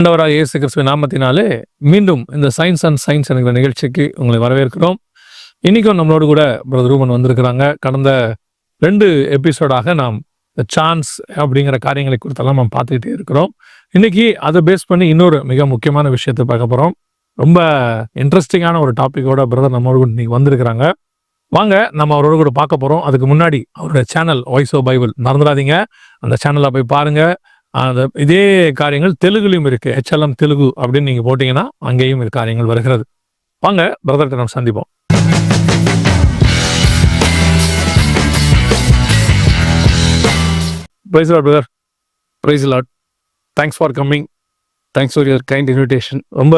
ஆண்டவராகிய இயேசு கிறிஸ்துவின் நாமத்தினாலே மீண்டும் இந்த சயின்ஸ் அண்ட் சயின்ஸ் என்கிற நிகழ்ச்சிக்கு உங்களை வரவேற்கிறோம். இன்னைக்கும் நம்மளோடு கூட பிரதர் ரூமன் வந்திருக்கிறாங்க. கடந்த 2 எபிசோடாக நாம் சான்ஸ் அப்படிங்கிற காரியங்களை குறித்தெல்லாம் நாம் பார்த்துக்கிட்டே இருக்கிறோம். இன்னைக்கு அதை பேஸ் பண்ணி இன்னொரு மிக முக்கியமான விஷயத்தை பார்க்க போகிறோம். ரொம்ப இன்ட்ரெஸ்டிங்கான ஒரு டாப்பிக்கோட பிரதர் நம்மளோட கூட இன்னைக்கு வந்திருக்கிறாங்க. வாங்க நம்ம அவரோட கூட பார்க்க போகிறோம். அதுக்கு முன்னாடி அவருடைய சேனல் வாய்ஸ் ஆஃப் பைபிள் மறந்துடாதீங்க, அந்த சேனலில் போய் பாருங்கள். இதே காரியங்கள் தெலுங்குலையும் இருக்கு. HLM தெலுங்கு அப்படின்னு நீங்க போட்டீங்கன்னா அங்கேயும் காரியங்கள் வருகிறது. வாங்க பிரதர்கிட்ட நம்ம சந்திப்போம். Praise lord brother. Praise lord. Thanks for coming. Thanks for your kind invitation. ரொம்ப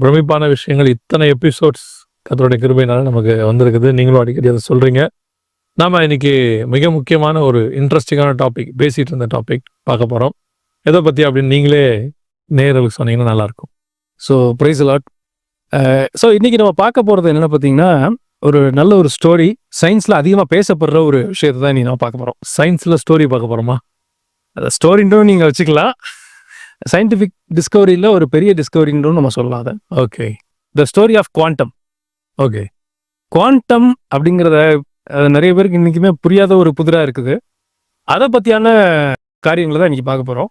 பிரமிப்பான விஷயங்கள், இத்தனை எபிசோட்ஸ் கர்த்தருடைய கிருபையினால நமக்கு வந்திருக்குது. நீங்களும் அடிக்கடி அதை சொல்றீங்க. நாம இன்னைக்கு மிக முக்கியமான ஒரு இன்ட்ரெஸ்டிங்கான டாபிக், பேசிட்டு இருந்த டாபிக் பார்க்க போறோம். எதை பத்தி அப்படின்னு நீங்களே நேயர்களுக்கு சொன்னீங்கன்னா நல்லா இருக்கும். So price lot. ஸோ இன்னைக்கு நம்ம பார்க்க போறது என்னென்ன பார்த்தீங்கன்னா, ஒரு நல்ல ஒரு ஸ்டோரி, சயின்ஸ்ல அதிகமாக பேசப்படுற ஒரு விஷயத்தை தான் இன்னைக்கு நம்ம பார்க்க போறோம். சயின்ஸ்ல ஸ்டோரி பார்க்க போறோமா? அதை ஸ்டோரின்றும் நீங்க வச்சுக்கலாம், சயின்டிஃபிக் டிஸ்கவரியில் ஒரு பெரிய டிஸ்கவரின்றும் நம்ம சொல்லலாம் அதை. Okay. The story of quantum. Okay. Quantum அப்படிங்கிறத நிறைய பேருக்கு இன்னைக்குமே புரியாத ஒரு புதிரா இருக்குது. அதை பத்தியான காரியங்களை தான் இன்னைக்கு பார்க்க போறோம்.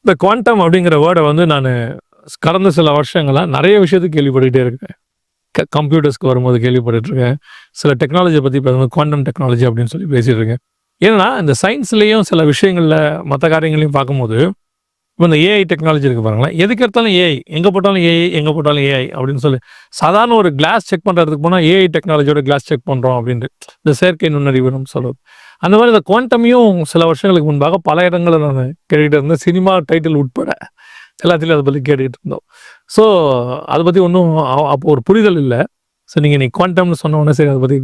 இந்த குவாண்டம் அப்படிங்கிற வேர்டை வந்து நான் கடந்த சில வருஷங்களாக நிறைய விஷயத்துக்கு கேள்விப்பட்டுக்கிட்டே இருக்கேன். கம்ப்யூட்டர்ஸ்க்கு வரும்போது கேள்விப்பட்டு இருக்கேன். சில டெக்னாலஜியை பற்றி பேசும்போது குவாண்டம் டெக்னாலஜி அப்படின்னு சொல்லி பேசிட்டு இருக்கேன். ஏன்னா இந்த சயின்ஸ்லேயும் சில விஷயங்களில் மற்ற காரியங்களையும் பார்க்கும்போது இப்போ இந்த ஏஐ டெக்னாலஜி இருக்குது பாருங்களேன். எதுக்கு எடுத்தாலும் ஏஐ, எங்கே போட்டாலும் ஏஐ, எங்கே போட்டாலும் ஏஐ அப்படின்னு சொல்லி சாதாரண ஒரு கிளாஸ் செக் பண்ணுறதுக்கு போனால் ஏஐ டெக்னாலஜியோட கிளாஸ் செக் பண்ணுறோம் அப்படின்ட்டு இந்த செயற்கை நுண்ணறிவுன்னு சொல்லுவது. அந்த மாதிரி இந்த குவாண்டமையும் சில வருஷங்களுக்கு முன்பாக பல இடங்களில் நான் கேட்டுக்கிட்டு இருந்தேன். சினிமா டைட்டில் உட்பட எல்லாத்துலேயும் அதை பற்றி கேட்டுக்கிட்டு இருந்தோம். ஸோ அதை பற்றி ஒன்றும் அப்போ ஒரு புரிதல் இல்லை. ஸோ நீங்கள் நீ குவாண்டம்னு சொன்ன உடனே சரி, அதை பற்றி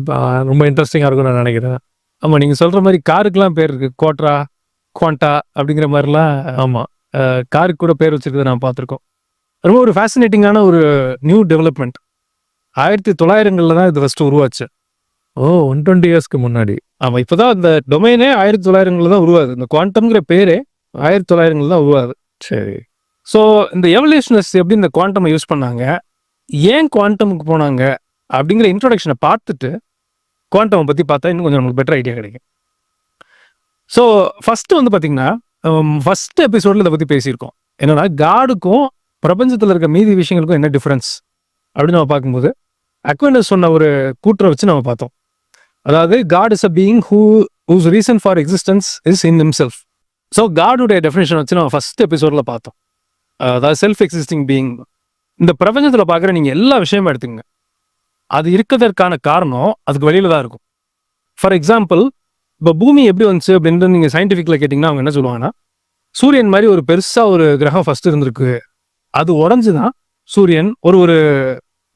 ரொம்ப இன்ட்ரெஸ்டிங்காக இருக்கும்னு நான் நினைக்கிறேன். ஆமாம், நீங்கள் சொல்கிற மாதிரி காருக்கெலாம் பேர் இருக்குது, குவாட்ரா, குவாண்டா அப்படிங்கிற மாதிரிலாம். ஆமாம், காருக்கு கூட பேர் வச்சிருக்கிறத நான் பார்த்துருக்கோம். ரொம்ப ஒரு ஃபேசினேட்டிங்கான ஒரு நியூ டெவலப்மெண்ட். 1900களில் தான் இது ஃபஸ்ட்டு உருவாச்சு. 120 இயர்ஸ்க்கு முன்னாடி. ஆமாம், இப்போ தான் இந்த டொமைனே 1900களில் தான் உருவாது. இந்த குவாண்டம்ங்கிற பேரே 1900களில் தான் உருவாது. சரி. ஸோ இந்த எவல்யூஷனிஸ்ட் எப்படி இந்த குவாண்டமை யூஸ் பண்ணாங்க, ஏன் குவாண்டமுக்கு போனாங்க அப்படிங்கிற இன்ட்ரோடக்ஷனை பார்த்துட்டு குவாண்டமை பற்றி பார்த்தா இன்னும் கொஞ்சம் நமக்கு பெட்டர் ஐடியா கிடைக்கும். ஸோ ஃபஸ்ட்டு வந்து பார்த்தீங்கன்னா, ஃபர்ஸ்ட் எபிசோடில் இதை பற்றி பேசியிருக்கோம். என்னன்னா, காடுக்கும் பிரபஞ்சத்தில் இருக்க மீதி விஷயங்களுக்கும் என்ன டிஃப்ரென்ஸ் அப்படின்னு நம்ம பார்க்கும்போது அக்வினஸ் சொன்ன ஒரு கூற்றை வச்சு நம்ம பார்த்தோம். அதாவது God is a being whose reason for existence is in himself. So காடுடைய டெஃபினேஷன் வச்சு நம்ம ஃபர்ஸ்ட் எபிசோடில் பார்த்தோம். அதாவது செல்ஃப் எக்ஸிஸ்டிங் பீயிங். இந்த பிரபஞ்சத்தில் பார்க்குற நீங்கள் எல்லா விஷயமும் எடுத்துங்க, அது இருக்கிறதற்கான காரணம் அதுக்கு வெளியில தான் இருக்கும். ஃபார் எக்ஸாம்பிள், இப்போ பூமி எப்படி வந்துச்சு அப்படின்ட்டு நீங்கள் சயின்டிஃபிக்கில் கேட்டிங்கன்னா அவங்க என்ன சொல்லுவாங்கன்னா, சூரியன் மாதிரி ஒரு பெருசாக ஒரு கிரகம் ஃபர்ஸ்ட் இருந்திருக்கு, அது உடஞ்சு தான் சூரியன் ஒரு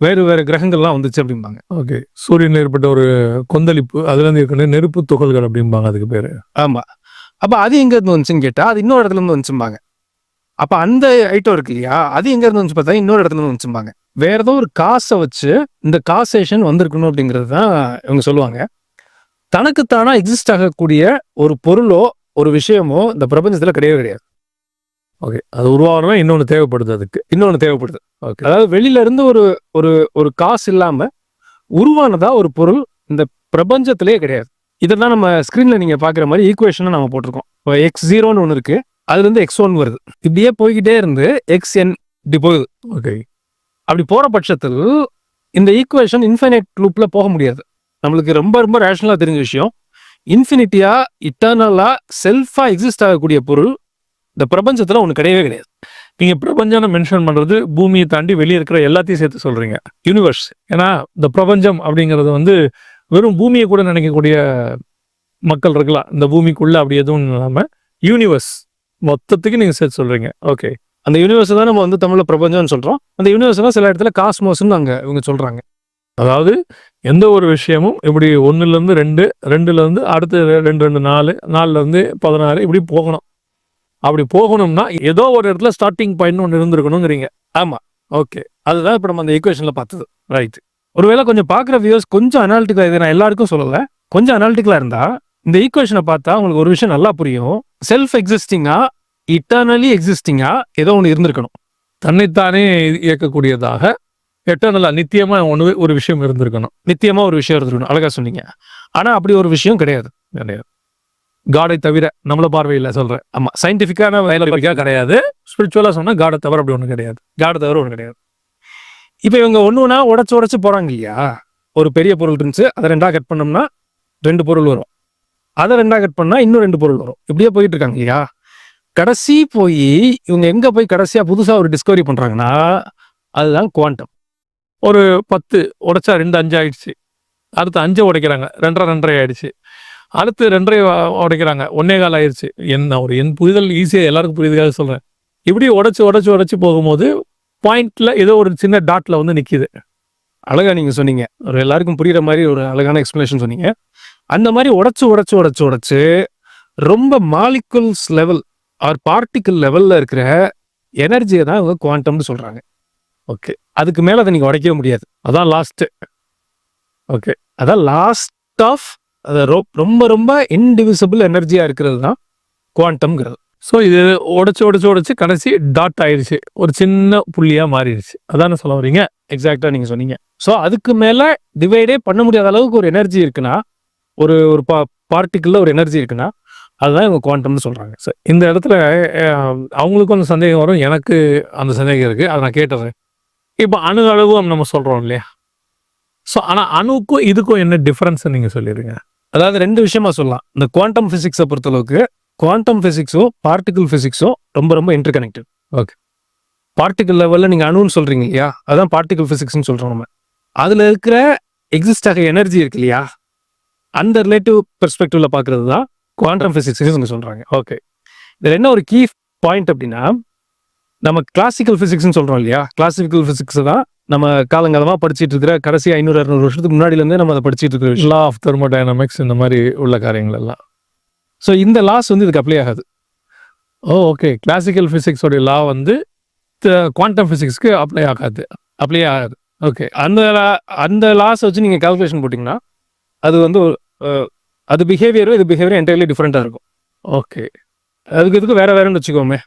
வேறு வேறு கிரகங்கள்லாம் வந்துச்சு அப்படிம்பாங்க. ஓகே. சூரியனில் ஏற்பட்ட ஒரு கொந்தளிப்பு, அதுலேருந்து இருக்கிற நெருப்பு துகள்கள் அப்படிம்பாங்க அதுக்கு பேர். ஆமாம். அப்போ அது எங்கேருந்து வந்துச்சுன்னு கேட்டால் அது இன்னொரு இடத்துல இருந்து வந்துச்சும்பாங்க. அப்போ அந்த ஐட்டம் இருக்கு இல்லையா, அது எங்கேருந்து வந்துச்சு பார்த்தா இன்னொரு இடத்துல இருந்து வந்துச்சும்பாங்க. வேற ஏதோ ஒரு காசை வச்சு இந்த காசேஷன் வந்திருக்கணும் அப்படிங்கிறது தான் இவங்க சொல்லுவாங்க. தனக்குத்தானா எக்ஸிஸ்ட் ஆகக்கூடிய ஒரு பொருளோ ஒரு விஷயமோ இந்த பிரபஞ்சத்தில் கிடையவே கிடையாது. ஓகே. அது உருவாகணுமே இன்னொன்று தேவைப்படுது, அதுக்கு இன்னொன்று தேவைப்படுது. ஓகே. அதாவது வெளியில இருந்து ஒரு காசு இல்லாம உருவானதா ஒரு பொருள் இந்த பிரபஞ்சத்திலே கிடையாது. இதை தான் நம்ம ஸ்கிரீன்ல நீங்க பாக்குற மாதிரி ஈக்குவேஷனை நம்ம போட்டிருக்கோம். இப்போ X0ன்னு ஒன்று இருக்கு, அதுல இருந்து X1 வருது, இப்படியே போய்கிட்டே இருந்து XN இப்படி போகுது. ஓகே. அப்படி போற பட்சத்தில் இந்த ஈக்குவேஷன் இன்ஃபைனைட் லூப்ல போக முடியாது. நம்மளுக்கு ரொம்ப ரொம்ப ரேஷனலா தெரிஞ்ச விஷயம், இன்ஃபினிட்டியா இட்டர்னலா செல்ஃபா எக்ஸிஸ்ட் ஆகக்கூடிய பொருள் இந்த பிரபஞ்சத்துல ஒன்று கிடையவே கிடையாது. நீங்க பிரபஞ்சம் மென்ஷன் பண்றது பூமியை தாண்டி வெளியே இருக்கிற எல்லாத்தையும் சேர்த்து சொல்றீங்க, யூனிவர்ஸ். ஏன்னா இந்த பிரபஞ்சம் அப்படிங்கிறது வந்து வெறும் பூமியை கூட நினைக்கக்கூடிய மக்கள் இருக்கலாம். இந்த பூமிக்குள்ள அப்படி எதுவும் இல்லாம யூனிவர்ஸ் மொத்தத்துக்கு நீங்க சேர்த்து சொல்றீங்க. ஓகே. அந்த யூனிவர்ஸ் தான் நம்ம வந்து தமிழ்ல பிரபஞ்சம்னு சொல்றோம். அந்த யூனிவர்ஸ் தான் சில இடத்துல காஸ்மோஸ்ன்னு அங்க இவங்க சொல்றாங்க. அதாவது எந்த ஒரு விஷயமும் இப்படி 1லேருந்து 2, 2லேருந்து அடுத்து 2, 4, 4லேருந்து 16 இப்படி போகணும். அப்படி போகணும்னா ஏதோ ஒரு இடத்துல ஸ்டார்டிங் பாயிண்ட் ஒன்று இருந்திருக்கணுங்கிறீங்க. ஆமா. ஓகே. அதுதான் இப்போ நம்ம அந்த ஈக்குவேஷன்ல பார்த்தது. ரைட். ஒருவேளை கொஞ்சம் பார்க்குற வியூஸ் கொஞ்சம் அனாலிட்டிக்கலா, இதை நான் எல்லாருக்கும் சொல்லலை, கொஞ்சம் அனாலிட்டிக்கலா இருந்தா இந்த ஈக்குவேஷனை பார்த்தா உங்களுக்கு ஒரு விஷயம் நல்லா புரியும். செல்ஃப் எக்ஸிஸ்டிங்கா இட்டர்னலி எக்ஸிஸ்டிங்கா ஏதோ ஒன்று இருந்திருக்கணும். தன்னைத்தானே இயக்கக்கூடியதாக எட்டர்னலா நித்தியமா ஒரு விஷயம் இருந்திருக்கணும். நித்தியமா ஒரு விஷயம் இருந்திருக்கணும். அழகா சொன்னீங்க. ஆனா அப்படி ஒரு விஷயம் கிடையாது. கிடையாது. காடை தவிர நம்மள பார்வையில் சொல்றேன். ஆமா, சயின்டிஃபிக்கான கிடையாது. ஸ்பிரிச்சுவலா சொன்னா காடை தவிர அப்படி ஒண்ணு கிடையாது. காடை தவிர ஒண்ணு கிடையாது. இப்ப இவங்க ஒண்ணுனா உடைச்சு போறாங்க இல்லையா? ஒரு பெரிய பொருள் இருந்துச்சு, அதை 2ஆ கட் பண்ணோம்னா 2 பொருள் வரும். அதை 2ஆ கட் பண்ணா இன்னும் 2 பொருள் வரும். இப்படியே போயிட்டு இருக்காங்க இல்லையா? கடைசி போய் இவங்க எங்க போய் கடைசியா புதுசா ஒரு டிஸ்கவரி பண்றாங்கன்னா அதுதான் குவாண்டம். ஒரு 10 உடைச்சா 2 5 ஆயிடுச்சு. அடுத்து 5 உடைக்கிறாங்க, 2 2.5 ஆயிடுச்சு. அடுத்து 2 உடைக்கிறாங்க, 1.25 ஆயிடுச்சு. என் புரிதல் ஈஸியா எல்லாருக்கும் புரியுதுக்காக சொல்றேன். இப்படி உடைச்சு போகும்போது பாயிண்ட்ல ஏதோ ஒரு சின்ன டாட்ல வந்து நிக்குது. அழகா நீங்க சொன்னீங்க. ஒரு எல்லாருக்கும் புரியுற மாதிரி ஒரு அழகான எக்ஸ்பிளனேஷன் சொன்னீங்க. அந்த மாதிரி உடைச்சு ரொம்ப மாலிகுல்ஸ் லெவல் ஆர் பார்ட்டிகிள் லெவல்ல இருக்கிற எனர்ஜியை தான் இவங்க குவாண்டம்னு சொல்றாங்க. ஓகே, அதுக்கு மேல அதை நீங்க உடைக்கவே முடியாது. அதான் லாஸ்ட். ஓகே, அதான் லாஸ்ட் ஆஃப் ரொம்ப இன்டிவிசிபிள் எனர்ஜியா இருக்கிறது தான் குவாண்டம்ங்கிறது. ஸோ இது உடைச்சு கடைசி டாட் ஆயிடுச்சு, ஒரு சின்ன புள்ளியா மாறிடுச்சு. அதான சொல்ல வரீங்க? எக்ஸாக்டா நீங்க சொன்னீங்க. ஸோ அதுக்கு மேல டிவைடே பண்ண முடியாத அளவுக்கு ஒரு எனர்ஜி இருக்குன்னா, ஒரு பார்ட்டிகிள்ல ஒரு எனர்ஜி இருக்குன்னா அதுதான் இவங்க குவாண்டம்னு சொல்றாங்க. ஸோ இந்த இடத்துல அவங்களுக்கும் அந்த சந்தேகம் வரும், எனக்கு அந்த சந்தேகம் இருக்கு. அதை நான் கேட்டுறேன். இப்போ அணு அளவு நம்ம சொல்றோம் இல்லையா? ஸோ ஆனால் அணுக்கும் இதுக்கும் என்ன டிஃபரன்ஸ் நீங்க சொல்லிடுங்க. அதாவது 2 விஷயமா சொல்லலாம். இந்த குவாண்டம் பிசிக்ஸை பொறுத்தளவுக்கு குவாண்டம் பிசிக்ஸும் பார்ட்டிகிள் பிசிக்ஸும் ரொம்ப இன்டர் கனெக்டட். ஓகே, பார்ட்டிகிள் லெவலில் நீங்கள் அணுன்னு சொல்றீங்க இல்லையா? அதான் பார்ட்டிகிள் பிசிக்ஸ்னு சொல்றோம் நம்ம. அதில் இருக்கிற எக்ஸிஸ்ட் ஆக எனர்ஜி இருக்கு இல்லையா? அந்த ரிலேட்டிவ் பெர்ஸ்பெக்டிவ்ல பார்க்கறது தான் குவாண்டம் பிசிக்ஸ் சொல்றாங்க. ஓகே, இதில் என்ன ஒரு கீ பாயிண்ட் அப்படின்னா, நம்ம கிளாசிக்கல் பிசிக்ஸ்னு சொல்றோம் இல்லையா? கிளாசிக்கல் பிசிக்ஸ் தான் நம்ம காலங்காலமாக படிச்சுட்டு இருக்கிற கடைசி 500-600 வருஷத்துக்கு முன்னாடியிலேருந்தே நம்ம அதை படிச்சுட்டு இருக்கிற லா ஆஃப் தெர்மோடைனமிக்ஸ் இந்த மாதிரி உள்ள காரியங்கள் எல்லாம். ஸோ இந்த லாஸ் வந்து இதுக்கு அப்ளை ஆகாது. ஓகே, கிளாசிக்கல் ஃபிசிக்ஸோடைய லா வந்து குவாண்டம் ஃபிசிக்ஸ்க்கு அப்ளை ஆகாது. ஓகே, அந்த லாஸ் வச்சு நீங்கள் கால்குலேஷன் போட்டிங்கன்னா அது வந்து அது பிஹேவியரும் இது பிஹேவியரும் என்டையர்லி டிஃப்ரெண்ட்டாக இருக்கும். ஓகே, இதுக்கு வேறன்னு வச்சுக்கோமே.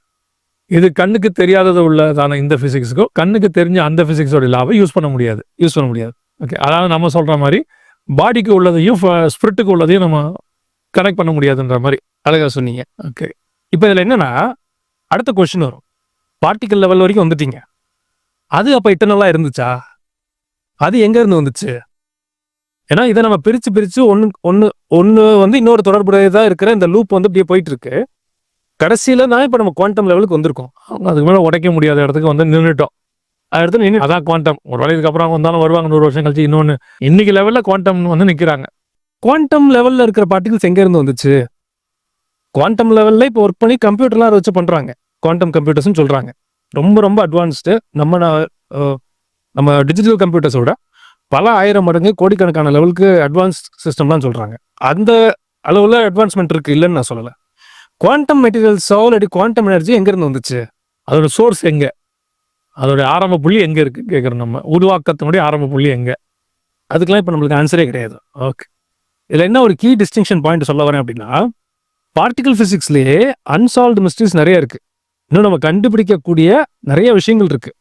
இது கண்ணுக்கு தெரியாதது உள்ளதான இந்த ஃபிசிக்ஸுக்கும் கண்ணுக்கு தெரிஞ்ச அந்த ஃபிசிக்ஸோட லாவை யூஸ் பண்ண முடியாது. ஓகே, அதாவது நம்ம சொல்ற மாதிரி பாடிக்கு உள்ளதையும் ஸ்பிரிட்டுக்கு உள்ளதையும் நம்ம கனெக்ட் பண்ண முடியாதுன்ற மாதிரி அழகா சொன்னீங்க. ஓகே, இப்போ இதில் என்னன்னா அடுத்த கொஸ்டின் வரும். பார்ட்டிகல் லெவல் வரைக்கும் வந்துட்டீங்க, அது அப்போ இட்டர்னலாக இருந்துச்சா? அது எங்க இருந்து வந்துச்சு? ஏன்னா இதை நம்ம பிரிச்சு ஒன்று வந்து இன்னொரு தொடர்புடையதாக இருக்கிற இந்த லூப் வந்து இப்படியே போயிட்டு இருக்கு. கடைசியில தான் இப்போ நம்ம குவாண்டம் லெவலுக்கு வந்திருக்கோம். அதுக்கு மேலே உடைக்க முடியாத இடத்துக்கு வந்து நின்றுட்டோம். அதான் குவாண்டம். ஒரு வேலைக்கு அப்புறம் வந்தாலும் வருவாங்க 100 வருஷம் கழிச்சு. இன்னொன்று இன்னைக்கு லெவலில் குவாண்டம் வந்து நிற்கிறாங்க. குவாண்டம் லெவலில் இருக்கிற பார்ட்டிகல்ஸ் எங்க இருந்து வந்துச்சு? குவாண்டம் லெவலில் இப்போ ஒர்க் பண்ணி கம்ப்யூட்டர்லாம் அதை வச்சு பண்றாங்க. குவாண்டம் கம்ப்யூட்டர்ஸ்னு சொல்றாங்க. ரொம்ப அட்வான்ஸ்டு. நம்ம டிஜிட்டல் கம்ப்யூட்டர்ஸோட பல 1000 மடங்கு கோடிக்கணக்கான லெவலுக்கு அட்வான்ஸ் சிஸ்டம்லாம் சொல்றாங்க. அந்த அளவுல அட்வான்ஸ்மெண்ட் இருக்கு, இல்லைன்னு நான் சொல்லலை. குவாண்டம் மெட்டீரியல்ஸோ இல்லாட்டி குவாண்டம் எனர்ஜி எங்க இருந்து வந்துச்சு? அதோட சோர்ஸ் எங்க? அதோட ஆரம்ப புள்ளி எங்க இருக்கு கேட்குறோம். நம்ம உருவாக்கத்தினுடைய ஆரம்ப புள்ளி எங்க? அதுக்கெல்லாம் இப்போ நம்மளுக்கு ஆன்சரே கிடையாது. ஓகே, இதில் என்ன ஒரு கீ டிஸ்டிங்ஷன் பாயிண்ட் சொல்ல வரேன் அப்படின்னா, பார்ட்டிகல் பிசிக்ஸ்லேயே அன்சால்வ்டு மிஸ்ட்ரிஸ் நிறைய இருக்கு. இன்னும் நம்ம கண்டுபிடிக்கக்கூடிய நிறைய விஷயங்கள் இருக்கு.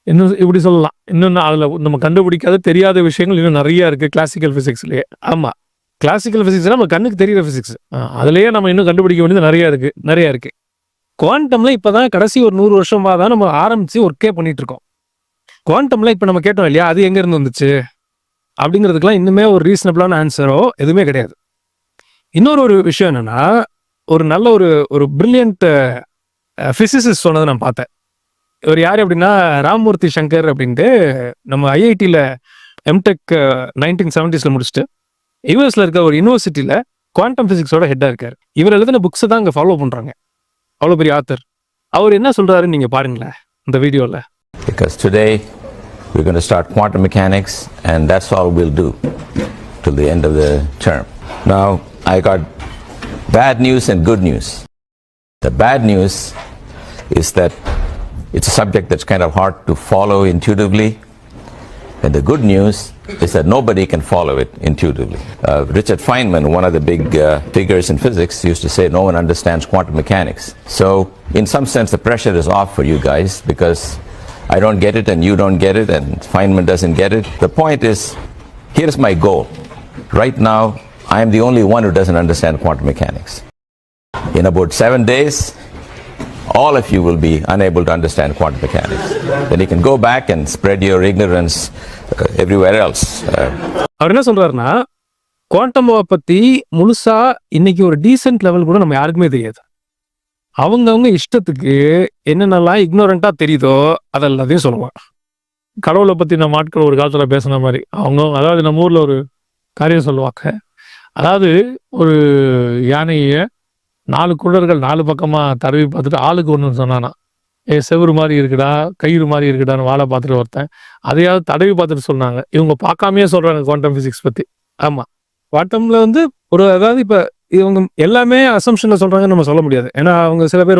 இன்னும் இப்படி சொல்லலாம், இன்னும் அதில் நம்ம கண்டுபிடிக்காத தெரியாத விஷயங்கள் இன்னும் நிறைய இருக்கு கிளாசிக்கல் பிசிக்ஸ்லேயே. ஆமாம், கிளாசிக்கல் பிசிக்ஸ் நம்ம கண்ணுக்கு தெரியுற பிசிக்ஸ். அதுலேயே நம்ம இன்னும் கண்டுபிடிக்க வேண்டியது நிறைய இருக்கு. குவாண்டம்ல இப்போதான் கடைசி ஒரு 100 வருஷமா தான் நம்ம ஆரம்பிச்சு ஒர்க்கே பண்ணிட்டு இருக்கோம். குவாண்டம்ல இப்போ நம்ம கேட்டோம் இல்லையா, அது எங்க இருந்து வந்துச்சு அப்படிங்கிறதுக்கெல்லாம் இன்னுமே ஒரு ரீசனபிளான ஆன்சரோ எதுவுமே கிடையாது. இன்னொரு விஷயம் என்னன்னா, ஒரு நல்ல ஒரு பிரில்லியன்ட் பிசிசிஸ்ட் சொன்னதை நான் பார்த்தேன். இவர் யார் அப்படின்னா ராமமூர்த்தி சங்கர் அப்படின்ட்டு, நம்ம ஐஐடியில் எம்டெக் 1970s முடிச்சுட்டு யூஎஸ்ல இருக்க ஒரு யூனிவர்சிட்டியில குவாண்டம் பிசிக்ஸோட ஹெட்டா இருக்காரு. இவர் எழுதின புக்ஸை தான் அங்கே ஃபாலோ பண்றாங்க. அவ்வளோ பெரிய ஆத்தர். அவர் என்ன சொல்றாருன்னு நீங்க பாருங்களேன் இந்த வீடியோல. Because today we're going to start quantum mechanics and that's all we'll do till the end of the term. Now I got bad news and good news. The bad news is that it's a subject that's kind of hard to follow intuitively. And the good news is that nobody can follow it intuitively. Richard Feynman, one of the big figures in physics, used to say no one understands quantum mechanics. So in some sense the pressure is off for you guys because I don't get it and you don't get it and Feynman doesn't get it. The point is, here's my goal. Right now, I am the only one who doesn't understand quantum mechanics. In about 7 days, all of you will be unable to understand quantum mechanics. Then you can go back and spread your ignorance everywhere else. அவர் என்ன சொல்றாருன்னா, குவாண்டமை பத்தி முழுசா இன்னைக்கு ஒரு decent level கூட நம்ம யாருக்குமே தெரியாது. அவங்கவுங்க இஷ்டத்துக்கு என்னென்னலாம் இக்னோரண்டா தெரியுதோ அதெல்லாத்தையும் சொல்லுவாங்க. கடவுளை பற்றி நம்ம ஆட்கள் ஒரு காலத்தில் பேசுன மாதிரி அவங்க, அதாவது நம்ம ஊரில் ஒரு காரியம் சொல்லுவாங்க. அதாவது ஒரு யானையை 4 குள்ளர்கள் 4 பக்கமாக தடவி பார்த்துட்டு ஆளுக்கு ஒன்று சொன்னானா, செவுரு மாதிரி இருக்குடா, கயிறு மாதிரி இருக்குடான்னு வாழை பார்த்துட்டு ஒருத்தன் அதையாவது தடவி பார்த்துட்டு சொன்னாங்க. இவங்க பார்க்காமையே சொல்கிறாங்க குவாண்டம் ஃபிசிக்ஸ் பற்றி. ஆமா, குவாண்டம்ல ஒரு அதாவது இப்ப இவங்க எல்லாமே அசம்ஷன்ல சொல்றாங்கன்னு நம்ம சொல்ல முடியாது. ஏன்னா அவங்க சில பேர்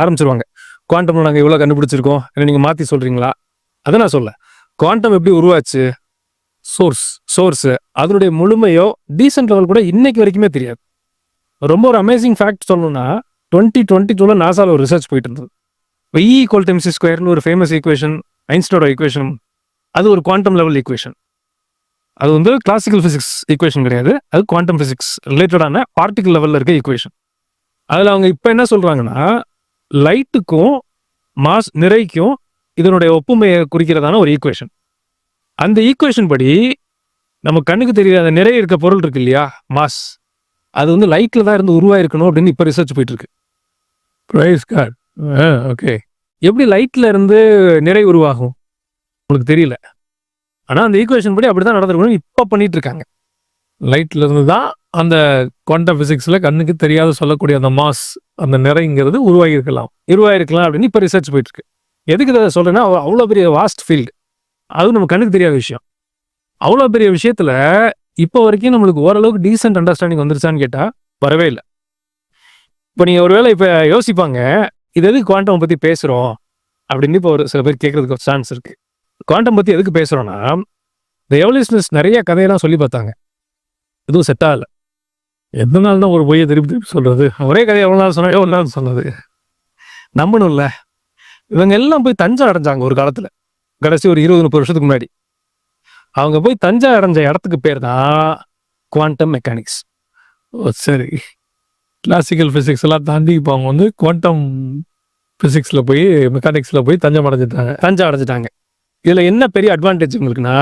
ஆரம்பிச்சிருவாங்க, குவாண்டம்ல நாங்க இவ்வளவு கண்டுபிடிச்சிருக்கோம், என்ன நீங்க மாத்தி சொல்றீங்களா? அதை நான் சொல்ல. குவாண்டம் எப்படி உருவாச்சு, சோர்ஸ் அதனுடைய முழுமையோ டீசென்ட் லெவல் கூட இன்னைக்கு வரைக்குமே தெரியாது. ரொம்ப ஒரு அமேசிங் ஃபேக்ட் சொல்லணும்னா, 2022 நாசால ஒரு ரிசர்ச் போயிட்டு இருந்தது. E=mc² ஒரு ஃபேமஸ் ஈக்குவேஷன், ஐன்ஸ்டோட ஈக்குவேஷன், அது ஒரு குவாண்டம் லெவல் ஈக்குவேஷன். அது கிளாசிக்கல் பிசிக்ஸ் ஈக்குவேஷன் கிடையாது, அது குவாண்டம் பிசிக்ஸ் ரிலேட்டடான பார்ட்டிகல் லெவலில் இருக்க ஈக்குவேஷன். அதில் அவங்க இப்போ என்ன சொல்றாங்கன்னா, லைட்டுக்கும் மாஸ் நிறைக்கும் இதனுடைய ஒப்புமையை குறிக்கிறதான ஒரு ஈக்குவேஷன். அந்த ஈக்குவேஷன் படி நம்ம கண்ணுக்கு தெரியாத நிறைய இருக்க பொருள் இருக்கு இல்லையா, மாஸ், அது லைட்ல தான் இருந்து உருவாயிருக்கணும் அப்படின்னு இப்போ ரிசர்ச் போயிட்டு இருக்கு. Price card. ஓகே, எப்படி லைட்ல இருந்து நிறை உருவாகும் உங்களுக்கு தெரியல, ஆனா அந்த ஈக்குவேஷன் படி அப்படிதான் நடந்திருக்கணும் இப்போ பண்ணிட்டு இருக்காங்க. லைட்ல இருந்து தான் அந்த குவாண்டம் ஃபிசிக்ஸில் கண்ணுக்கு தெரியாத சொல்லக்கூடிய அந்த மாஸ், அந்த நிறைங்கிறது உருவாகியிருக்கலாம் அப்படின்னு இப்போ ரிசர்ச் போயிட்டு இருக்கு. எதுக்கு இதை சொல்றேன்னா, அவ்வளோ பெரிய வாஸ்ட் ஃபீல்டு, அதுவும் நம்ம கண்ணுக்கு தெரியாத விஷயம். அவ்வளோ பெரிய விஷயத்துல இப்போ வரைக்கும் நம்மளுக்கு ஓரளவுக்கு டீசென்ட் அண்டர்ஸ்டாண்டிங் வந்துருச்சான்னு கேட்டா வரவே இல்லை. இப்போ நீங்க ஒருவேளை இப்போ யோசிப்பாங்க, இது எதுக்கு குவாண்டம் பத்தி பேசுறோம் அப்படின்னு இப்போ ஒரு சில பேர் கேட்கறதுக்கு ஒரு சான்ஸ் இருக்கு. குவாண்டம் பத்தி எதுக்கு பேசுறோம்னா, இந்த எவல்யூஷனிஸ்ட் நிறைய கதையெல்லாம் சொல்லி பார்த்தாங்க, எதுவும் செட் ஆகல. எந்த நாள் தான் ஒரு பொய்யை திருப்பி சொல்றது, ஒரே கதை எவ்வளோ நாள் சொன்னா எவ்வளோ நாள் சொன்னது நம்பணும்ல. இவங்க எல்லாம் போய் தஞ்சை அடைஞ்சாங்க ஒரு காலத்துல, கடைசி ஒரு 20-30 வருஷத்துக்கு முன்னாடி. அவங்க போய் தஞ்சை அடைஞ்ச இடத்துக்கு பேர் தான் குவாண்டம் மெக்கானிக்ஸ். சரி, கிளாசிக்கல் ஃபிசிக்ஸ் எல்லாம் தாண்டி இப்போ அவங்க குவாண்டம் ஃபிசிக்ஸில் போய் மெக்கானிக்ஸில் போய் தஞ்சை அடைஞ்சிட்டாங்க. இதுல என்ன பெரிய அட்வான்டேஜ் உங்களுக்குன்னா,